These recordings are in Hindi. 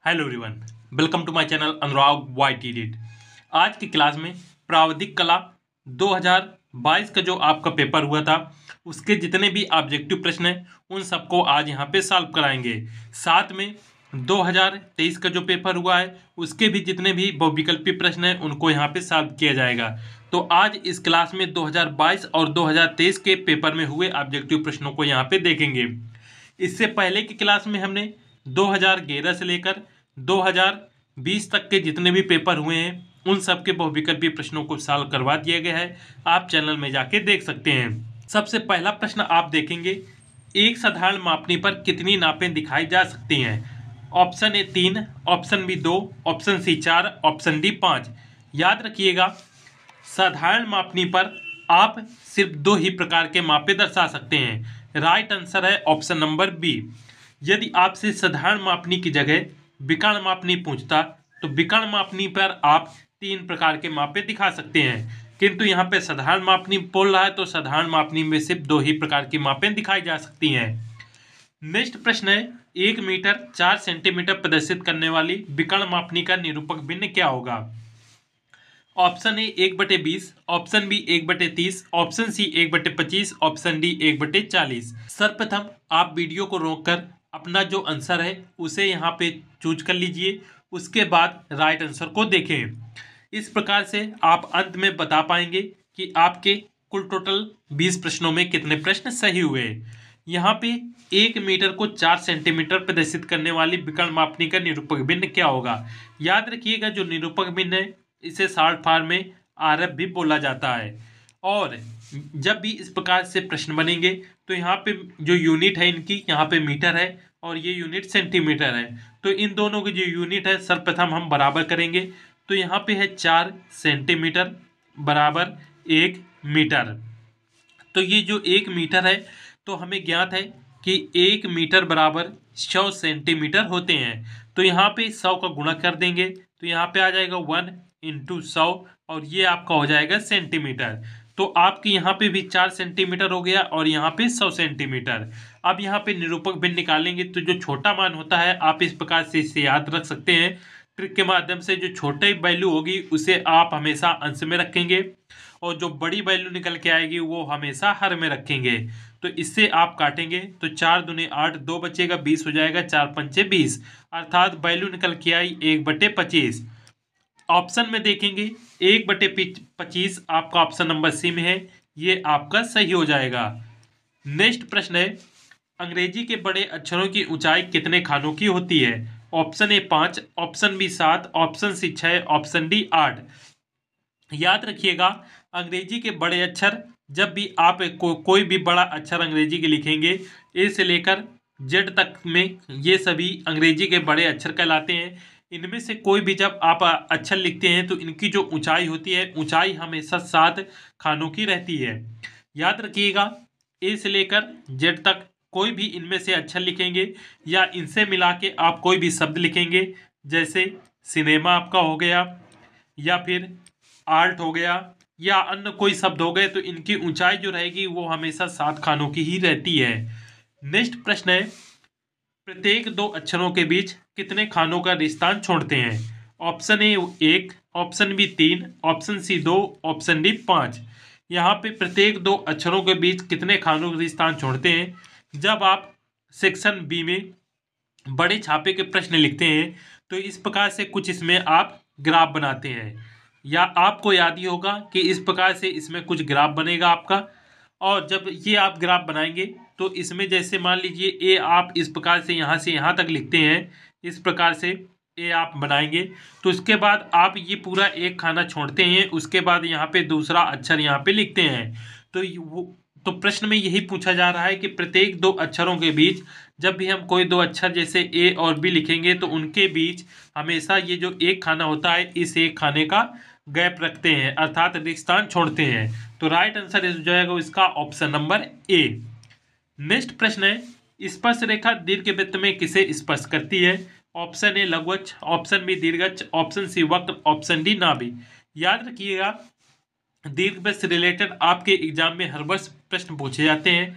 Hello everyone, welcome to my channel Anurag white edit. आज की क्लास में प्रावधिक कला 2022 का जो आपका पेपर हुआ था उसके जितने भी ऑब्जेक्टिव प्रश्न हैं उन सबको आज यहाँ पे सॉल्व कराएंगे। साथ में 2023 का जो पेपर हुआ है उसके भी जितने भी बहुविकल्पी प्रश्न हैं उनको यहाँ पे सॉल्व किया जाएगा। तो आज इस क्लास में 2022 और 2023 के पेपर में हुए ऑब्जेक्टिव प्रश्नों को यहाँ पे देखेंगे। इससे पहले की क्लास में हमने 2011 से लेकर 2020 तक के जितने भी पेपर हुए हैं उन सब के बहुविकल्पी प्रश्नों को सॉल्व करवा दिया गया है। आप चैनल में जाके देख सकते हैं। सबसे पहला प्रश्न आप देखेंगे, एक साधारण मापनी पर कितनी नापें दिखाई जा सकती हैं? Option A 3, option B 2, option C 4, option D 5। याद रखिएगा, साधारण मापनी पर आप सिर्फ दो ही प्रकार के मापे दर्शा सकते हैं। राइट आंसर है ऑप्शन नंबर बी। यदि आपसे साधारण मापनी की जगह विकर्ण मापनी पूछता तो विकर्ण मापनी पर आप तीन प्रकार के मापे दिखा सकते हैं, किंतु यहाँ पे साधारण मापनी बोल रहा है तो साधारण मापनी में सिर्फ दो ही प्रकार की मापें दिखाई जा सकती हैं। नेक्स्ट प्रश्न है, 1 मीटर 4 सेंटीमीटर प्रदर्शित करने वाली विकर्ण मापनी का निरूपक भिन्न क्या होगा? Option A 1/20, option B 1/30, option C 1/25, option D 1/40। सर्वप्रथम आप वीडियो को रोककर अपना जो आंसर है उसे यहाँ पे चूज कर लीजिए, उसके बाद राइट आंसर को देखें। इस प्रकार से आप अंत में बता पाएंगे कि आपके कुल टोटल 20 प्रश्नों में कितने प्रश्न सही हुए। यहाँ पे 1 मीटर को 4 सेंटीमीटर प्रदर्शित करने वाली विकर्ण मापनी का निरूपक भिन्न क्या होगा? याद रखिएगा, जो निरूपक भिन्न है इसे शॉर्ट फॉर्म में आरएफ भी बोला जाता है। और जब भी इस प्रकार से प्रश्न बनेंगे तो यहाँ पे जो यूनिट है इनकी यहाँ पे मीटर है और ये यूनिट सेंटीमीटर है, तो इन दोनों की जो यूनिट है सर्वप्रथम हम बराबर करेंगे। तो यहाँ पे है 4 सेंटीमीटर बराबर 1 मीटर। तो ये जो 1 मीटर है तो हमें ज्ञात है कि 1 मीटर बराबर 100 सेंटीमीटर होते हैं। तो यहाँ पे 100 का गुणा कर देंगे तो यहाँ पे आ जाएगा 1 × 100 और ये आपका हो जाएगा सेंटीमीटर। तो आपकी यहाँ पे भी 4 सेंटीमीटर हो गया और यहाँ पे 100 सेंटीमीटर। अब यहाँ पे निरूपक भिन्न निकालेंगे तो जो छोटा मान होता है आप इस प्रकार से इसे याद रख सकते हैं। ट्रिक के माध्यम से जो छोटी वैल्यू होगी उसे आप हमेशा अंश में रखेंगे और जो बड़ी वैल्यू निकल के आएगी वो हमेशा हर में रखेंगे। तो इससे आप काटेंगे तो 4 दूने 8, 2 बचेगा 20 हो जाएगा, 4 पंचे 20, अर्थात वैल्यू निकल के आई 1/25। ऑप्शन में देखेंगे 1/25 आपका ऑप्शन नंबर सी में है, ये आपका सही हो जाएगा। नेक्स्ट प्रश्न है, अंग्रेजी के बड़े अक्षरों की ऊंचाई कितने खानों की होती है? Option A 5, option B 7, option C 6, option D 8। याद रखिएगा, अंग्रेजी के बड़े अक्षर जब भी आप कोई भी बड़ा अक्षर अंग्रेजी के लिखेंगे ए से लेकर जेड तक में ये सभी अंग्रेजी के बड़े अक्षर कहलाते हैं। इनमें से कोई भी जब आप अक्षर लिखते हैं तो इनकी जो ऊंचाई होती है ऊंचाई हमेशा 7 खानों की रहती है। याद रखिएगा, ए से लेकर जेड तक कोई भी इनमें से अक्षर लिखेंगे या इनसे मिला के आप कोई भी शब्द लिखेंगे, जैसे सिनेमा आपका हो गया या फिर आर्ट हो गया या अन्य कोई शब्द हो गए, तो इनकी ऊंचाई जो रहेगी वो हमेशा 7 खानों की ही रहती है। नेक्स्ट प्रश्न है, प्रत्येक दो अक्षरों के बीच कितने खानों का रिश्तांक छोड़ते हैं? Option A 1, option B 3, option C 2, option D 5। यहाँ पे प्रत्येक दो अक्षरों के बीच कितने खानों का रिश्तांक छोड़ते हैं? जब आप सेक्शन बी में बड़े छापे के प्रश्न लिखते हैं तो इस प्रकार से कुछ इसमें आप ग्राफ बनाते हैं, या आपको याद ही होगा कि इस प्रकार से इसमें कुछ ग्राफ बनेगा आपका। और जब ये आप ग्राफ बनाएंगे तो इसमें जैसे मान लीजिए ए आप इस प्रकार से यहाँ तक लिखते हैं, इस प्रकार से ए आप बनाएंगे तो उसके बाद आप ये पूरा एक खाना छोड़ते हैं, उसके बाद यहाँ पे दूसरा अक्षर यहाँ पे लिखते हैं। तो प्रश्न में यही पूछा जा रहा है कि प्रत्येक दो अक्षरों के बीच जब भी हम कोई दो अक्षर जैसे ए और बी लिखेंगे तो उनके बीच हमेशा ये जो एक खाना होता है इस एक खाने का गैप रखते हैं, अर्थात रिश्तांक छोड़ते हैं। तो राइट आंसर हो जाएगा इसका ऑप्शन नंबर ए। नेक्स्ट प्रश्न है, स्पर्श रेखा दीर्घवृत्त में किसे स्पर्श करती है? ऑप्शन ए लघुअक्ष, ऑप्शन बी दीर्घअक्ष, ऑप्शन सी वक्र, ऑप्शन डी नाभि। याद रखिएगा, दीर्घवृत्त से रिलेटेड आपके एग्जाम में हर वर्ष प्रश्न पूछे जाते हैं।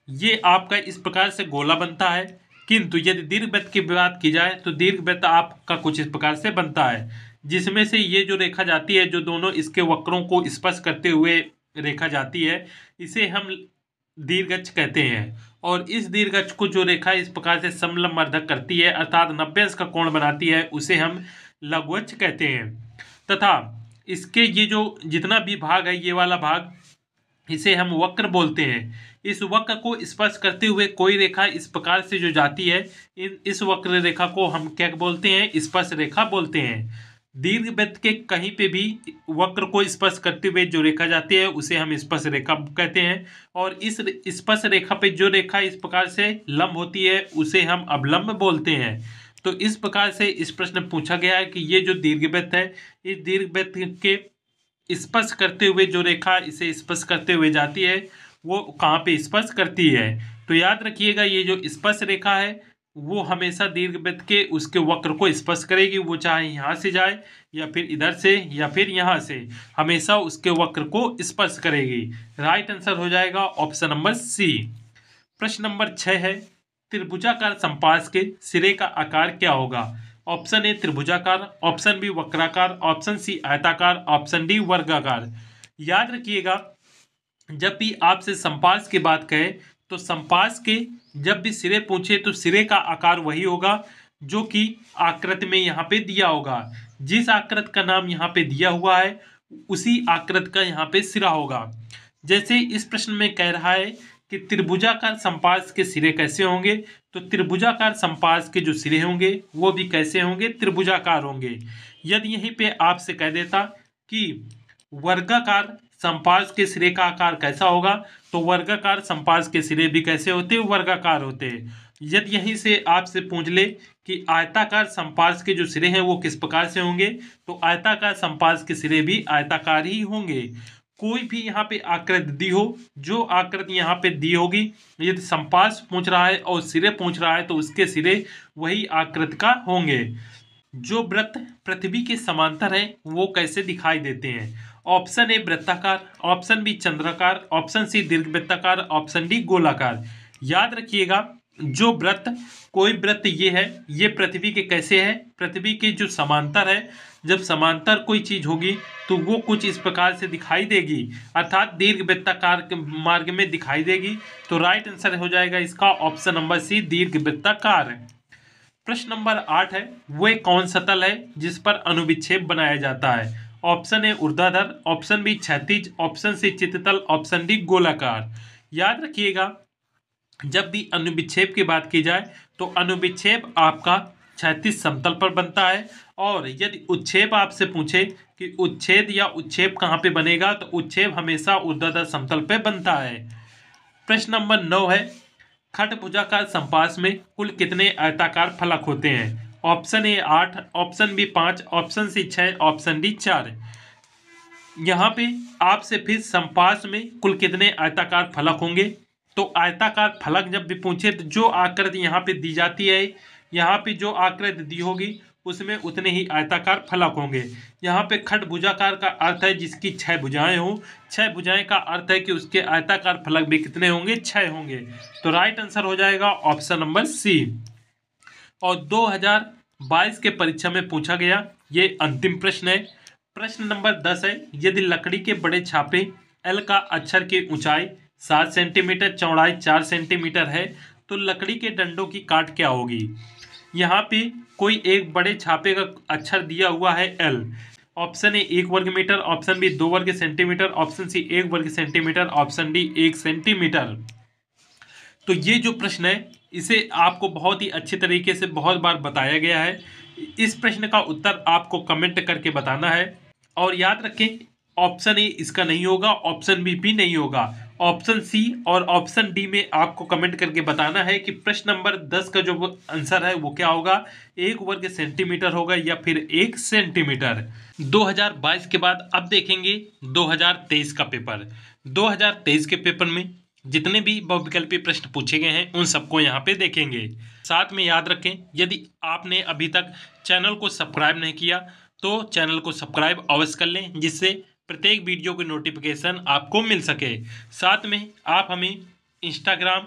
ये आपका इस प्रकार से गोला बनता है, किंतु यदि दीर्घवृत्त की बात की जाए तो दीर्घवृत्त आपका कुछ इस प्रकार से बनता है, जिसमें से ये जो रेखा जाती है, जो दोनों इसके वक्रों को स्पर्श करते हुए रेखा जाती है, इसे हम दीर्घअक्ष कहते हैं। और इस दीर्घअक्ष को जो रेखा इस प्रकार से समलंबर्धक करती है अर्थात 90 अंश का कोण बनाती है, उसे हम लघुअक्ष कहते हैं। तथा इसके ये जो जितना भी भाग है, ये वाला भाग, इसे हम वक्र बोलते हैं। इस वक्र को स्पर्श करते हुए कोई रेखा इस प्रकार से जो जाती है, इस वक्र रेखा को हम क्या बोलते हैं? स्पर्श रेखा बोलते हैं। दीर्घवृत्त के कहीं पे भी वक्र को स्पर्श करते हुए जो रेखा जाती है, उसे हम स्पर्श रेखा कहते हैं। और इस स्पर्श रेखा पे जो रेखा इस प्रकार से लंब होती है, उसे हम अवलंब बोलते हैं। तो इस प्रकार से इस प्रश्न पूछा गया है कि ये जो दीर्घवृत्त है, इस दीर्घवृत्त के स्पर्श करते हुए जो रेखा इसे स्पर्श करते हुए जाती है, वो कहाँ पे स्पर्श करती है? तो याद रखिएगा, ये जो स्पर्श रेखा है वो हमेशा दीर्घवृत्त के उसके वक्र को स्पर्श करेगी, वो चाहे यहाँ से जाए या फिर इधर से या फिर यहाँ से, हमेशा उसके वक्र को स्पर्श करेगी। राइट आंसर हो जाएगा ऑप्शन नंबर सी। प्रश्न नंबर 6 है, त्रिभुजाकार संपार्श्व के सिरे का आकार क्या होगा? ऑप्शन ए त्रिभुजाकार, ऑप्शन बी वक्राकार, ऑप्शन सी आयताकार, ऑप्शन डी वर्गाकार। याद रखिएगा, जब भी आपसे संपार्श्व की बात कहे तो संपार्श्व के जब भी सिरे पूछे तो सिरे का आकार वही होगा जो कि आकृति में यहाँ पे दिया होगा। जिस आकृति का नाम यहाँ पे दिया हुआ है, उसी आकृति का यहाँ पे सिरा होगा। जैसे इस प्रश्न में कह रहा है कि त्रिभुजाकार संपार्श्व के सिरे कैसे होंगे, तो त्रिभुजाकार संपार्श्व के जो सिरे होंगे वो भी कैसे होंगे? त्रिभुजाकार होंगे। यदि यहीं पे आपसे कह देता कि वर्गाकार संपार्श्व के सिरे का आकार कैसा होगा, तो वर्गाकार संपार्श्व के सिरे भी कैसे होते हैं? वर्गाकार होते हैं। यदि यहीं से आपसे पूछ ले कि आयताकार संपार्श्व के जो सिरे हैं वो किस प्रकार से होंगे, तो आयताकार संपार्श्व के सिरे भी आयताकार ही होंगे। कोई भी यहाँ पे आकृति दी हो, जो आकृति यहाँ पे दी होगी, यदि संपार्श्व पूछ रहा है और सिरे पूछ रहा है तो उसके सिरे वही आकृति का होंगे। जो वृत्त पृथ्वी के समांतर है वो कैसे दिखाई देते हैं? ऑप्शन ए वृत्ताकार, ऑप्शन बी चंद्राकार, ऑप्शन सी दीर्घवृत्ताकार, ऑप्शन डी गोलाकार। याद रखिएगा, जो वृत्त, कोई वृत्त ये है, ये पृथ्वी के कैसे है? पृथ्वी के जो समांतर है। जब समांतर कोई चीज होगी तो वो कुछ इस प्रकार से दिखाई देगी, अर्थात दीर्घवृत्ताकार के मार्ग में दिखाई देगी। तो राइट आंसर हो जाएगा इसका ऑप्शन नंबर सी, दीर्घवृत्ताकार। प्रश्न नंबर 8 है, वो एक कौन सा तल है जिस पर अनुविच्छेद बनाया जाता है? ऑप्शन ए ऊर्ध्वाधर, ऑप्शन बी क्षैतिज, ऑप्शन सी चित्ततल, ऑप्शन डी गोलाकार। याद रखिएगा, जब भी अनुविच्छेद की बात की जाए तो अनुविच्छेद आपका क्षैतिज समतल पर बनता है। और यदि उच्छेद आपसे पूछे कि उच्छेद या उच्छेद कहाँ पे बनेगा, तो उच्छेद हमेशा ऊर्ध्वाधर समतल पे बनता है। प्रश्न नंबर 9 है, खटभुजाकार संपार्श्व में कुल कितने आयताकार फलक होते हैं? Option A 8, option B 5, option C 6, option D 4। यहाँ पे आपसे फिर संपार्श्व में कुल कितने आयताकार फलक होंगे, तो आयताकार फलक जब भी पूछे तो जो आकृति यहाँ पे दी जाती है, यहाँ पे जो आकृति दी होगी उसमें उतने ही आयताकार फलक होंगे। यहाँ पे खटभुजाकार का अर्थ है जिसकी 6 भुजाएं हों। 6 भुजाएं का अर्थ है कि उसके आयताकार फलक भी कितने होंगे? 6 होंगे। तो राइट आंसर हो जाएगा ऑप्शन नंबर सी। और 2022 के परीक्षा में पूछा गया ये अंतिम प्रश्न है। प्रश्न नंबर 10 है, यदि लकड़ी के बड़े छापे एल का अक्षर की ऊंचाई 7 सेंटीमीटर, चौड़ाई 4 सेंटीमीटर है, तो लकड़ी के डंडों की काट क्या होगी? यहाँ पे कोई एक बड़े छापे का अक्षर दिया हुआ है एल। ऑप्शन ए 1 वर्ग मीटर, ऑप्शन बी 2 वर्ग सेंटीमीटर, ऑप्शन सी 1 वर्ग सेंटीमीटर, ऑप्शन डी 1 सेंटीमीटर। तो ये जो प्रश्न है इसे आपको बहुत ही अच्छे तरीके से बहुत बार बताया गया है। इस प्रश्न का उत्तर आपको कमेंट करके बताना है। और याद रखें, ऑप्शन ए इसका नहीं होगा, ऑप्शन बी भी नहीं होगा, ऑप्शन सी और ऑप्शन डी में आपको कमेंट करके बताना है कि प्रश्न नंबर 10 का जो आंसर है वो क्या होगा, 1 वर्ग सेंटीमीटर होगा या फिर 1 सेंटीमीटर। 2022 के बाद अब देखेंगे 2023 का पेपर। 2023 के पेपर में जितने भी बहुविकल्पी प्रश्न पूछे गए हैं उन सबको यहाँ पे देखेंगे। साथ में याद रखें, यदि आपने अभी तक चैनल को सब्सक्राइब नहीं किया तो चैनल को सब्सक्राइब अवश्य कर लें, जिससे प्रत्येक वीडियो की नोटिफिकेशन आपको मिल सके। साथ में आप हमें इंस्टाग्राम,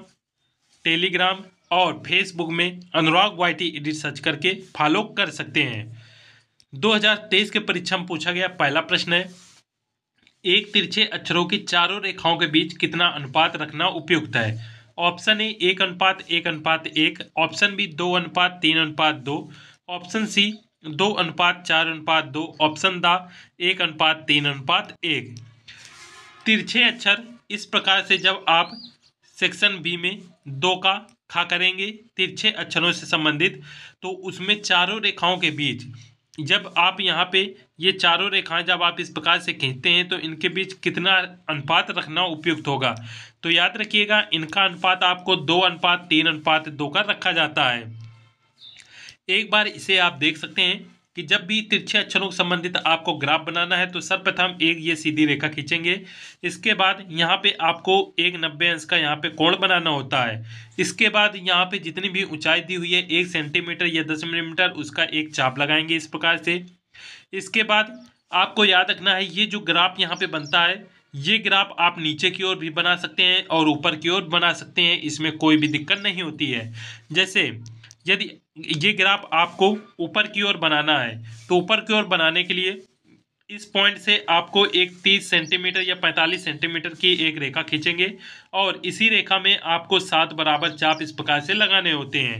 टेलीग्राम और फेसबुक में अनुराग वाईटी एडिट सर्च करके फॉलो कर सकते हैं। 2023 के परीक्षा में पूछा गया पहला प्रश्न है, एक तिरछे अक्षरों की चारों रेखाओं के बीच कितना अनुपात रखना उपयुक्त है। Option A 1:1:1, option B 2:3:2, option C 2:4:2, option D 1:3:1। तिरछे अक्षर इस प्रकार से जब आप सेक्शन बी में 2 का खा करेंगे तिरछे अक्षरों से संबंधित, तो उसमें चारों रेखाओं के बीच जब आप यहाँ पे ये चारों रेखाएं जब आप इस प्रकार से खींचते हैं तो इनके बीच कितना अनुपात रखना उपयुक्त होगा। तो याद रखिएगा इनका अनुपात आपको 2:3:2 का रखा जाता है। एक बार इसे आप देख सकते हैं कि जब भी तिरछे अक्षरों से संबंधित आपको ग्राफ बनाना है तो सर्वप्रथम एक ये सीधी रेखा खींचेंगे। इसके बाद यहाँ पे आपको एक 90 अंश का यहाँ पे कोण बनाना होता है। इसके बाद यहाँ पे जितनी भी ऊंचाई दी हुई है 1 सेंटीमीटर या 10 मिलीमीटर उसका एक चाप लगाएंगे इस प्रकार से। इसके बाद आपको याद रखना है ये जो ग्राफ यहाँ पे बनता है ये ग्राफ आप नीचे की ओर भी बना सकते हैं और ऊपर की ओर बना सकते हैं, इसमें कोई भी दिक्कत नहीं होती है। जैसे यदि ये ग्राफ आपको ऊपर की ओर बनाना है तो ऊपर की ओर बनाने के लिए इस पॉइंट से आपको एक 30 सेंटीमीटर या 45 सेंटीमीटर की एक रेखा खींचेंगे और इसी रेखा में आपको 7 बराबर चाप इस प्रकार से लगाने होते हैं।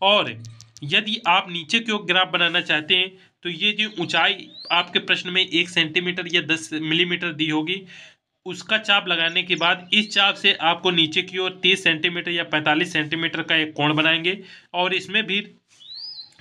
और यदि आप नीचे की ओर ग्राफ बनाना चाहते हैं तो ये जो ऊंचाई आपके प्रश्न में 1 सेंटीमीटर या 10 मिलीमीटर दी होगी उसका चाप लगाने के बाद इस चाप से आपको नीचे की ओर 30 सेंटीमीटर या 45 सेंटीमीटर का एक कोण बनाएंगे और इसमें भी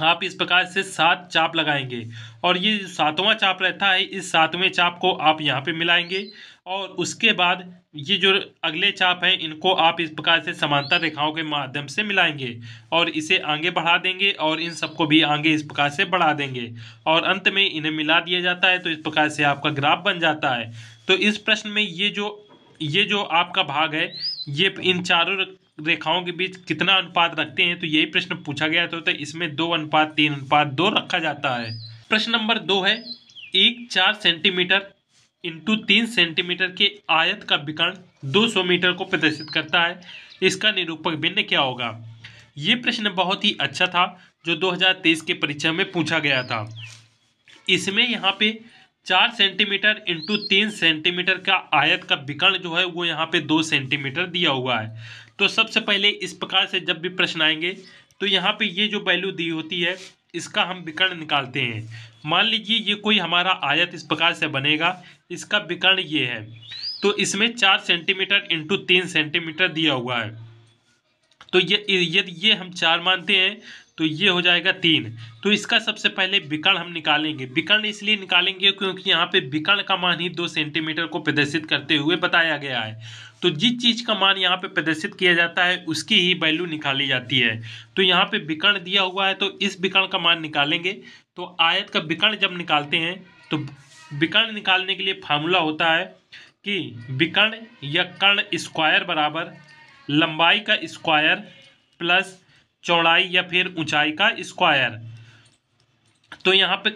आप इस प्रकार से 7 चाप लगाएंगे और ये जो 7वां चाप रहता है इस 7वें चाप को आप यहाँ पे मिलाएंगे और उसके बाद ये जो अगले चाप हैं इनको आप इस प्रकार से समांतर रेखाओं के माध्यम से मिलाएंगे और इसे आगे बढ़ा देंगे और इन सबको भी आगे इस प्रकार से बढ़ा देंगे और अंत में इन्हें मिला दिया जाता है तो इस प्रकार से आपका ग्राफ बन जाता है। तो इस प्रश्न में ये जो आपका भाग है ये इन चारों रेखाओं के बीच कितना अनुपात रखते हैं तो यही प्रश्न पूछा गया था, तो इसमें 2:3:2 रखा जाता है। प्रश्न नंबर 2 है, एक 4 सेंटीमीटर इंटू 3 सेंटीमीटर के आयत का विकर्ण 200 मीटर को प्रदर्शित करता है, इसका निरूपक भिन्न क्या होगा। ये प्रश्न बहुत ही अच्छा था जो 2023 के परीक्षा में पूछा गया था। इसमें यहाँ पे 4 सेंटीमीटर इंटू 3 सेंटीमीटर का आयत का विकर्ण जो है वो यहाँ पे 2 सेंटीमीटर दिया हुआ है। तो सबसे पहले इस प्रकार से जब भी प्रश्न आएंगे तो यहाँ पे ये जो वैल्यू दी होती है इसका हम विकर्ण निकालते हैं। मान लीजिए ये कोई हमारा आयत इस प्रकार से बनेगा, इसका विकर्ण ये है तो इसमें 4 सेंटीमीटर इंटू 3 सेंटीमीटर दिया हुआ है। तो यदि ये हम 4 मानते हैं तो ये हो जाएगा 3। तो इसका सबसे पहले विकर्ण हम निकालेंगे। विकर्ण इसलिए निकालेंगे क्योंकि यहाँ पे विकर्ण का मान ही 2 सेंटीमीटर को प्रदर्शित करते हुए बताया गया है। तो जिस चीज़ का मान यहाँ पे प्रदर्शित किया जाता है उसकी ही वैल्यू निकाली जाती है। तो यहाँ पे विकर्ण दिया हुआ है तो इस विकर्ण का मान निकालेंगे। तो आयत का विकर्ण जब निकालते हैं तो विकर्ण निकालने के लिए फार्मूला होता है कि विकर्ण या कर्ण स्क्वायर बराबर लंबाई का स्क्वायर प्लस चौड़ाई या फिर ऊंचाई का स्क्वायर। तो यहाँ पे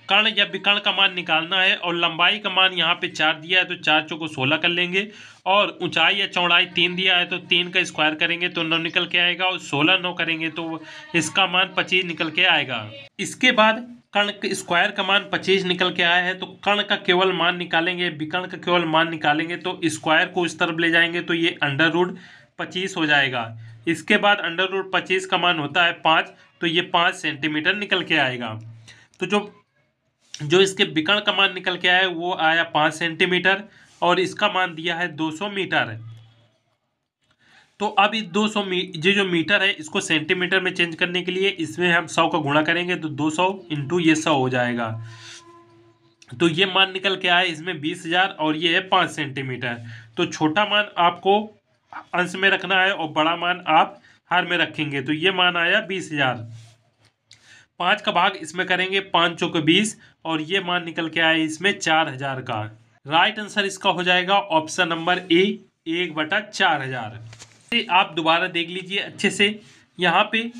कर्ण या विकर्ण का मान निकालना है और लंबाई का मान यहाँ पे 4 दिया है तो 4 चौको 16 कर लेंगे और ऊंचाई या चौड़ाई 3 दिया है तो 3 का स्क्वायर करेंगे तो 9 निकल के आएगा और 16 9 करेंगे तो इसका मान 25 निकल के आएगा। इसके बाद कर्ण के स्क्वायर का मान 25 निकल के आया है तो कर्ण का केवल मान निकालेंगे, विकर्ण का केवल मान निकालेंगे तो स्क्वायर को इस तरफ ले जाएंगे तो ये √25 हो जाएगा। इसके बाद √25 का मान होता है 5 तो ये 5 सेंटीमीटर निकल के आएगा। तो जो इसके विकर्ण का मान निकल के आया वो आया 5 सेंटीमीटर और इसका मान दिया है 200 मीटर। तो अब इस 200 ये जो मीटर है इसको सेंटीमीटर में चेंज करने के लिए इसमें हम 100 का गुणा करेंगे तो 200 इंटू ये 100 हो जाएगा। तो ये मान निकल के आया इसमें 20,000 और ये है 5 सेंटीमीटर। तो छोटा मान आपको अंश में रखना है और बड़ा मान आप हर में रखेंगे। तो ये मान आया 20,000। 5 का भाग इसमें करेंगे 5 चौके 20 और ये मान निकल के आया इसमें 4,000 का। राइट आंसर इसका हो जाएगा ऑप्शन नंबर ए 1/4000। आप दोबारा देख लीजिए अच्छे से। यहाँ पे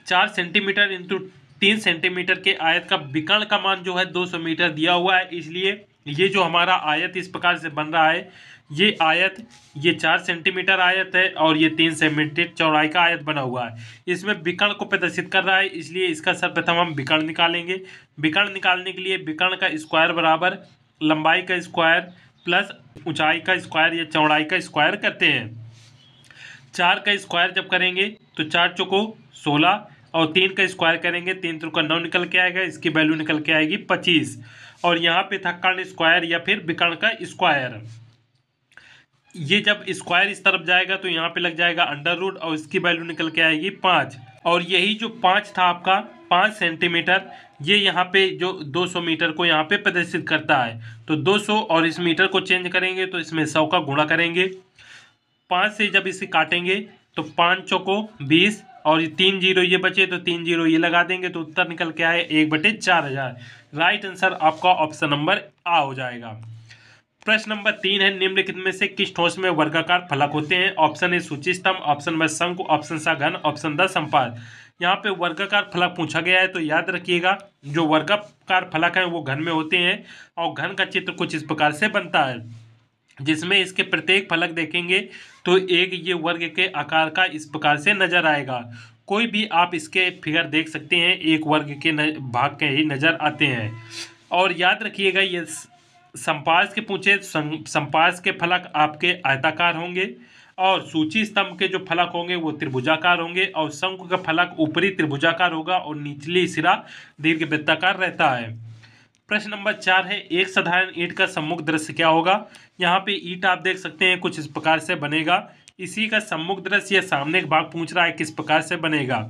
4 सेंटीमीटर इंटू 3 सेंटीमीटर के आयत का विकर्ण का मान जो है 200 मीटर दिया हुआ है, इसलिए ये जो हमारा आयत इस प्रकार से बन रहा है ये आयत, ये 4 सेंटीमीटर आयत है और ये 3 सेंटीमीटर चौड़ाई का आयत बना हुआ है। इसमें विकर्ण को प्रदर्शित कर रहा है, इसलिए इसका सर्वप्रथम हम विकर्ण निकालेंगे। विकर्ण निकालने के लिए विकर्ण का स्क्वायर बराबर लंबाई का स्क्वायर प्लस ऊंचाई का स्क्वायर या चौड़ाई का स्क्वायर करते हैं। 4 का स्क्वायर जब करेंगे तो 4 चौको 16 और 3 का स्क्वायर करेंगे 3 त्रिका 9 निकल के आएगा, इसकी वैल्यू निकल के आएगी 25। और यहाँ पे था कर्ण स्क्वायर या फिर विकर्ण का स्क्वायर। ये जब स्क्वायर इस तरफ जाएगा तो यहाँ पे लग जाएगा अंडर रूट और इसकी वैल्यू निकल के आएगी 5। और यही जो 5 था आपका 5 सेंटीमीटर, ये यहाँ पे जो 200 मीटर को यहाँ पे प्रदर्शित करता है। तो 200 और इस मीटर को चेंज करेंगे तो इसमें 100 का गुणा करेंगे। 5 से जब इसे काटेंगे तो 5 चौको 20 और 3 जीरो ये बचे तो 3 जीरो ये लगा देंगे तो उत्तर निकल के आए 1/4000। राइट आंसर आपका ऑप्शन नंबर आ हो जाएगा। प्रश्न नंबर 3 है, निम्नलिखित में से किस ठोस में वर्गाकार फलक होते हैं? ऑप्शन ए सूची स्तंभ, ऑप्शन बी शंकु, ऑप्शन सा घन, ऑप्शन द संपाद। यहाँ पे वर्गाकार फलक पूछा गया है तो याद रखिएगा जो वर्गाकार फलक है वो घन में होते हैं और घन का चित्र कुछ इस प्रकार से बनता है, जिसमें इसके प्रत्येक फलक देखेंगे तो एक ये वर्ग के आकार का इस प्रकार से नजर आएगा। कोई भी आप इसके फिगर देख सकते हैं, एक वर्ग के भाग के ही नजर आते हैं। और याद रखिएगा ये संपास के पूछे, संपास के फलक आपके आयताकार होंगे और सूची स्तंभ के जो फलक होंगे वो त्रिभुजाकार होंगे और शंकु का फलक ऊपरी त्रिभुजाकार होगा और निचली सिरा दीर्घवृत्ताकार रहता है। प्रश्न नंबर 4 है, एक साधारण ईंट का सम्मुख दृश्य क्या होगा? यहाँ पे ईंट आप देख सकते हैं कुछ इस प्रकार से बनेगा। इसी का सम्मुख दृश्य या सामने का भाग पूछ रहा है किस प्रकार से बनेगा।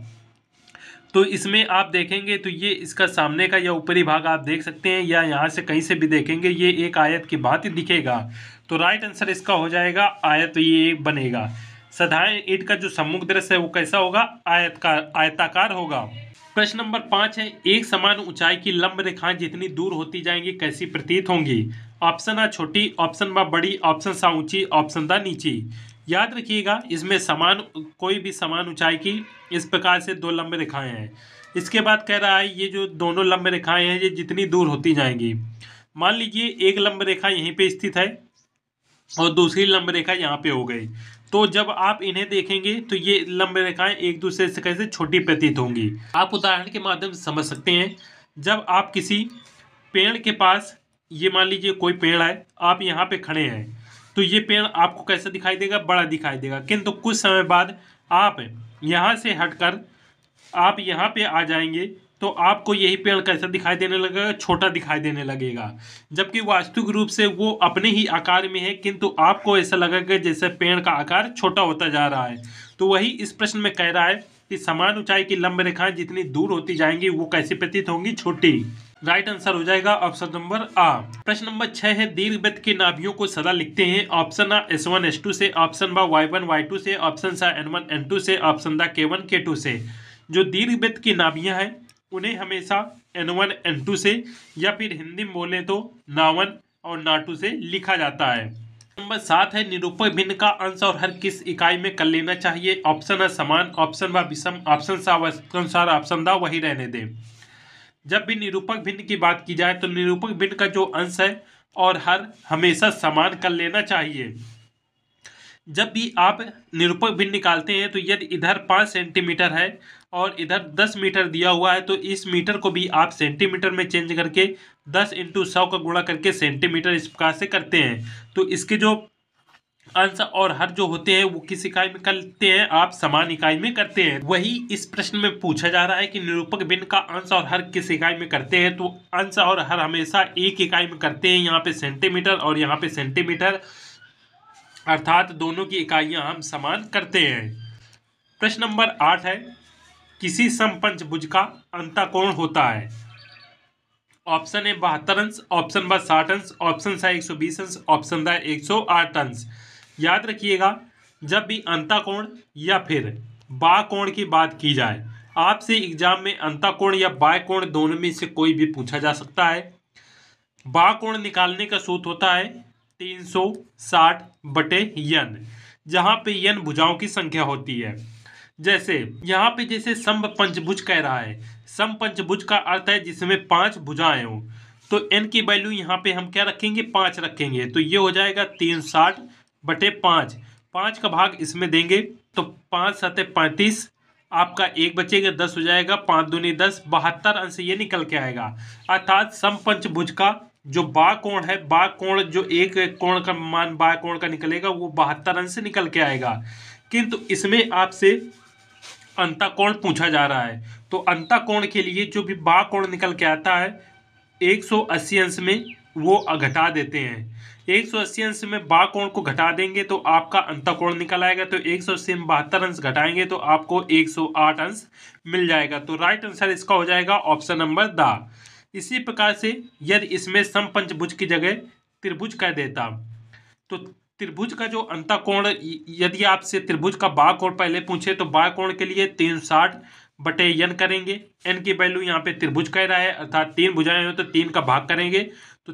तो इसमें आप देखेंगे तो ये इसका सामने का या ऊपरी भाग आप देख सकते हैं या यहाँ से कहीं से भी देखेंगे ये एक आयत की भांति दिखेगा। तो राइट आंसर इसका हो जाएगा आयत, ये बनेगा। साधारण ईंट का जो सम्मुख दृश्य है वो कैसा होगा? आयताकार होगा। प्रश्न नंबर 5 है, एक समान ऊंचाई की लंब रेखाएं जितनी दूर होती जाएंगी कैसी प्रतीत होंगी? ऑप्शन आ छोटी, ऑप्शन बा बड़ी, ऑप्शन सा ऊंची, ऑप्शन दा नीची। याद रखिएगा इसमें समान कोई भी समान ऊंचाई की इस प्रकार से 2 लंब रेखाएं हैं। इसके बाद कह रहा है ये जो दोनों लंब रेखाएं हैं ये जितनी दूर होती जाएंगी। मान लीजिए एक लंब रेखा यहीं पे स्थित है और दूसरी लंब रेखा यहाँ पे हो गई, तो जब आप इन्हें देखेंगे तो ये लंब रेखाएं एक दूसरे से कैसे छोटी प्रतीत होंगी। आप उदाहरण के माध्यम से समझ सकते हैं। जब आप किसी पेड़ के पास, ये मान लीजिए कोई पेड़ है, आप यहाँ पे खड़े हैं तो ये पेड़ आपको कैसा दिखाई देगा? बड़ा दिखाई देगा। किंतु कुछ समय बाद आप यहाँ से हटकर आप यहाँ पे आ जाएंगे तो आपको यही पेड़ कैसा दिखाई देने लगेगा? छोटा दिखाई देने लगेगा। जबकि वास्तविक रूप से वो अपने ही आकार में है किंतु आपको ऐसा लगेगा जैसे पेड़ का आकार छोटा होता जा रहा है। तो वही इस प्रश्न में कह रहा है कि समान ऊंचाई की लंब रेखाएं जितनी दूर होती जाएंगी वो कैसी प्रतीत होंगी? छोटी। राइट आंसर हो जाएगा ऑप्शन नंबर आ। प्रश्न नंबर 6 है, दीर्घवृत्त की नाभियों को सदा लिखते हैं। ऑप्शन आ S1 S2 से, ऑप्शन बा Y1 Y2 से, ऑप्शन सा N1 N2 से, ऑप्शन दा K1 K2 से। जो दीर्घवृत्त की नाभियां हैं उन्हें हमेशा N1 N2 से या फिर हिंदी में बोले तो नावन और नाटू से लिखा जाता है। नंबर 7 है, निरूपक भिन्न का अंश और हर किस इकाई में कर लेना चाहिए? ऑप्शन है समान, ऑप्शन बा विषम, ऑप्शन सा अनुसार, ऑप्शन दा वही रहने दें। जब भी निरूपक भिन्न की बात की जाए तो निरूपक भिन्न का जो अंश है और हर हमेशा समान कर लेना चाहिए। जब भी आप निरूपक भिन्न निकालते हैं तो यदि इधर 5 सेंटीमीटर है और इधर 10 मीटर दिया हुआ है तो इस मीटर को भी आप सेंटीमीटर में चेंज करके 10 × 100 का गुणा करके सेंटीमीटर इस प्रकार से करते हैं। तो इसके जो अंश और हर जो होते हैं वो किस इकाई में करते हैं? आप समान इकाई में करते हैं। वही इस प्रश्न में पूछा जा रहा है कि निरूपक भिन्न का अंश और हर किस इकाई में करते हैं? तो अंश और हर हमेशा एक इकाई में करते हैं, यहाँ पे सेंटीमीटर और यहाँ पे सेंटीमीटर, अर्थात दोनों की इकाइयां हम समान करते हैं। प्रश्न नंबर 8 है, किसी समपंचभुज का अंतःकोण होता है? ऑप्शन ए 72 अंश, ऑप्शन बा 60 अंश, ऑप्शन सा 120 अंश, ऑप्शन दा 108 अंश। याद रखिएगा जब भी अंतःकोण या फिर बाकोण की बात की जाए, आपसे एग्जाम में अंतःकोण या बाकोण दोनों में से कोई भी पूछा जा सकता है। बाकोण निकालने का सूत्र होता है 360/n, जहां पे n भुजाओं की संख्या होती है। जैसे यहाँ पे जैसे समपंचभुज कह रहा है, समपंचभुज का अर्थ है जिसमें 5 भुजाएं हों। तो n की वैल्यू यहाँ पे हम क्या रखेंगे, 5 रखेंगे। तो ये हो जाएगा 360/5। 5 का भाग इसमें देंगे तो 5 7 35, आपका 1 बचेगा, 10 हो जाएगा, 5 दूनी 10, 72 अंश ये निकल के आएगा। अर्थात समपंचभुज का जो बाह्य कोण है, बाह्य कोण जो एक कोण का मान बाह्य कोण का निकलेगा वो 72 अंश निकल के आएगा। किंतु इसमें आपसे अंतःकोण पूछा जा रहा है, तो अंतःकोण के लिए जो भी बाह्य कोण निकल के आता है 180 अंश में वो घटा देते हैं। 180 अंश में बाह्य कोण को घटा देंगे तो आपका अंतःकोण निकल आएगा। तो 180 में 72 अंश घटाएंगे तो आपको 108 अंश मिल जाएगा। तो राइट आंसर इसका हो जाएगा ऑप्शन नंबर द। इसी प्रकार से यदि इसमें समपंचभुज की जगह त्रिभुज कह देता, तो त्रिभुज का जो अंतःकोण, यदि आपसे त्रिभुज का बाह्य कोण पहले पूछे तो बाह्य कोण के लिए 360/n करेंगे। n की वैल्यू यहाँ पे त्रिभुज कह रहा है, अर्थात 3 भुजाएं हो तो 3 का भाग करेंगे तो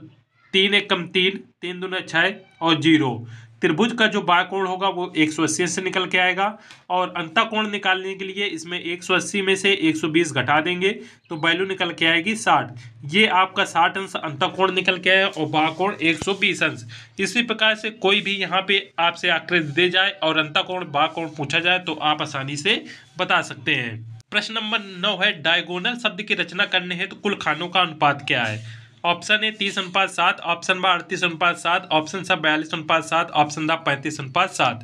3 एकम 3, 3 दूना 6 और 0। त्रिभुज का जो बाह्य कोण होगा वो 180 से निकल के आएगा। और अंतःकोण निकालने के लिए इसमें 180 में से 120 घटा देंगे तो वैल्यू निकल के आएगी 60। ये आपका 60 अंश अंतःकोण निकल के आया और बाह्य कोण 120 अंश। इसी प्रकार से कोई भी यहाँ पे आपसे आकृति दे जाए और अंतःकोण बाह्य कोण पूछा जाए तो आप आसानी से बता सकते हैं। प्रश्न नंबर 9 है, डायगोनल शब्द की रचना करने हेतु कुल खानों का अनुपात क्या है। Option A 30:7, option B 38:7, option C 42:7, option D 35:7।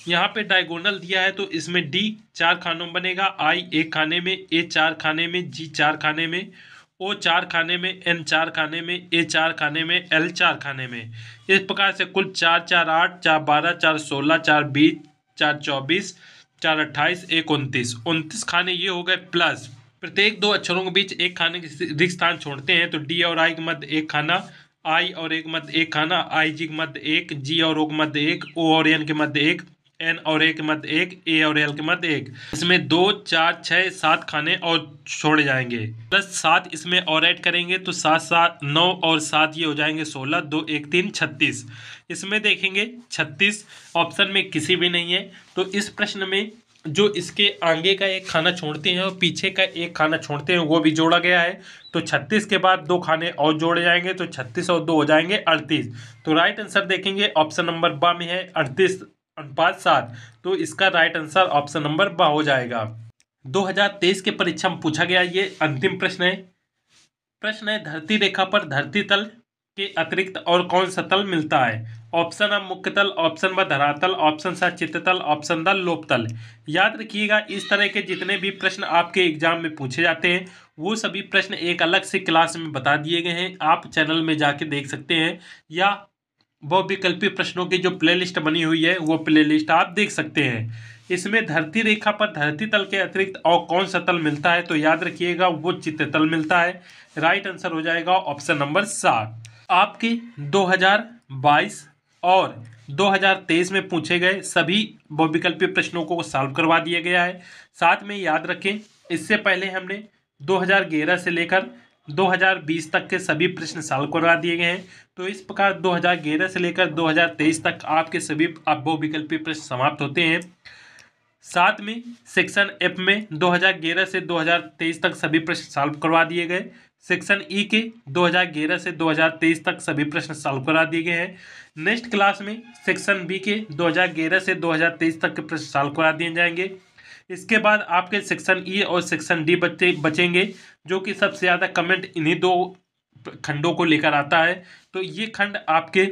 यहाँ पे डायगोनल दिया है तो इसमें डी 4 खानों में बनेगा, आई 1 खाने में, ए 4 खाने में, जी 4 खाने में, ओ 4 खाने में, एन 4 खाने में, ए 4 खाने में, एल 4 खाने में। इस प्रकार से कुल 4 4 8, 4 12, 4 16, 4 20, 4 24, 4 28, 1 29, 29 खाने ये हो गए। प्लस प्रत्येक दो अक्षरों के बीच एक खाने के रिक्त स्थान छोड़ते हैं तो डी और आई के मध्य एक खाना, आई और ए के मध्य एक खाना, आई जी के मध्य एक, जी और ओ के मध्य एक, ओ और एन के मध्य एक, एन और ए के मध्य एक, ए और एल के मध्य एक। इसमें 2 4 6 7 खाने और छोड़े जाएंगे, प्लस 7 इसमें और ऐड करेंगे तो 7 7 9 और 7 ये हो जाएंगे 16, 2 1 3 36। इसमें देखेंगे 36 ऑप्शन में किसी भी नहीं है। तो इस प्रश्न में जो इसके आगे का एक खाना छोड़ते हैं और पीछे का एक खाना छोड़ते हैं वो भी जोड़ा गया है। तो 36 के बाद 2 खाने और जोड़े जाएंगे तो 36 और 2 हो जाएंगे 38। तो राइट आंसर देखेंगे ऑप्शन नंबर ब में है 38:7। तो इसका राइट आंसर ऑप्शन नंबर ब हो जाएगा। 2023 के परीक्षा में पूछा गया ये अंतिम प्रश्न है। प्रश्न है, धरती रेखा पर धरती तल के अतिरिक्त और कौन सा तल मिलता है। ऑप्शन आ मुख्य तल, ऑप्शन ब धरातल, ऑप्शन सा चित्रतल, ऑप्शन द लोक तल। याद रखिएगा इस तरह के जितने भी प्रश्न आपके एग्जाम में पूछे जाते हैं वो सभी प्रश्न एक अलग से क्लास में बता दिए गए हैं, आप चैनल में जाके देख सकते हैं, या बहुविकल्पी प्रश्नों की जो प्लेलिस्ट बनी हुई है वो प्लेलिस्ट आप देख सकते हैं। इसमें धरती रेखा पर धरती तल के अतिरिक्त और कौन सा तल मिलता है तो याद रखिएगा वो चित्रतल मिलता है। राइट आंसर हो जाएगा ऑप्शन नंबर 7। आपके 2022 और 2023 में पूछे गए सभी बहुविकल्पी प्रश्नों को सॉल्व करवा दिया गया है। साथ में याद रखें इससे पहले हमने 2011 से लेकर 2020 तक के सभी प्रश्न सॉल्व करवा दिए गए हैं। तो इस प्रकार 2011 से लेकर 2023 तक आपके सभी बहुविकल्पी प्रश्न समाप्त होते हैं। साथ में सेक्शन एफ में 2011 से 2023 तक सभी प्रश्न सॉल्व करवा दिए गए। सेक्शन ई के 2011 से 2023 तक सभी प्रश्न सॉल्व करा दिए गए हैं। नेक्स्ट क्लास में सेक्शन बी के 2011 से 2023 तक के प्रश्न सॉल्व करा दिए जाएंगे। इसके बाद आपके सेक्शन ई और सेक्शन डी बचेंगे, जो कि सबसे ज़्यादा कमेंट इन्हीं 2 खंडों को लेकर आता है। तो ये खंड आपके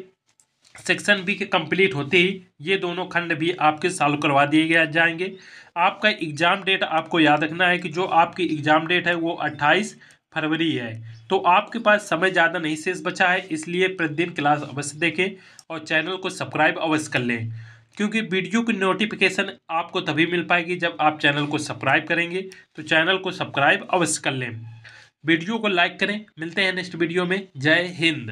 सेक्शन बी के कंप्लीट होते ही ये दोनों खंड भी आपके सॉल्व करवा दिए जाएंगे। आपका एग्ज़ाम डेट आपको याद रखना है कि जो आपकी एग्ज़ाम डेट है वो 28 फरवरी है। तो आपके पास समय ज़्यादा नहीं शेष बचा है, इसलिए प्रतिदिन क्लास अवश्य देखें और चैनल को सब्सक्राइब अवश्य कर लें, क्योंकि वीडियो की नोटिफिकेशन आपको तभी मिल पाएगी जब आप चैनल को सब्सक्राइब करेंगे। तो चैनल को सब्सक्राइब अवश्य कर लें, वीडियो को लाइक करें। मिलते हैं नेक्स्ट वीडियो में। जय हिंद।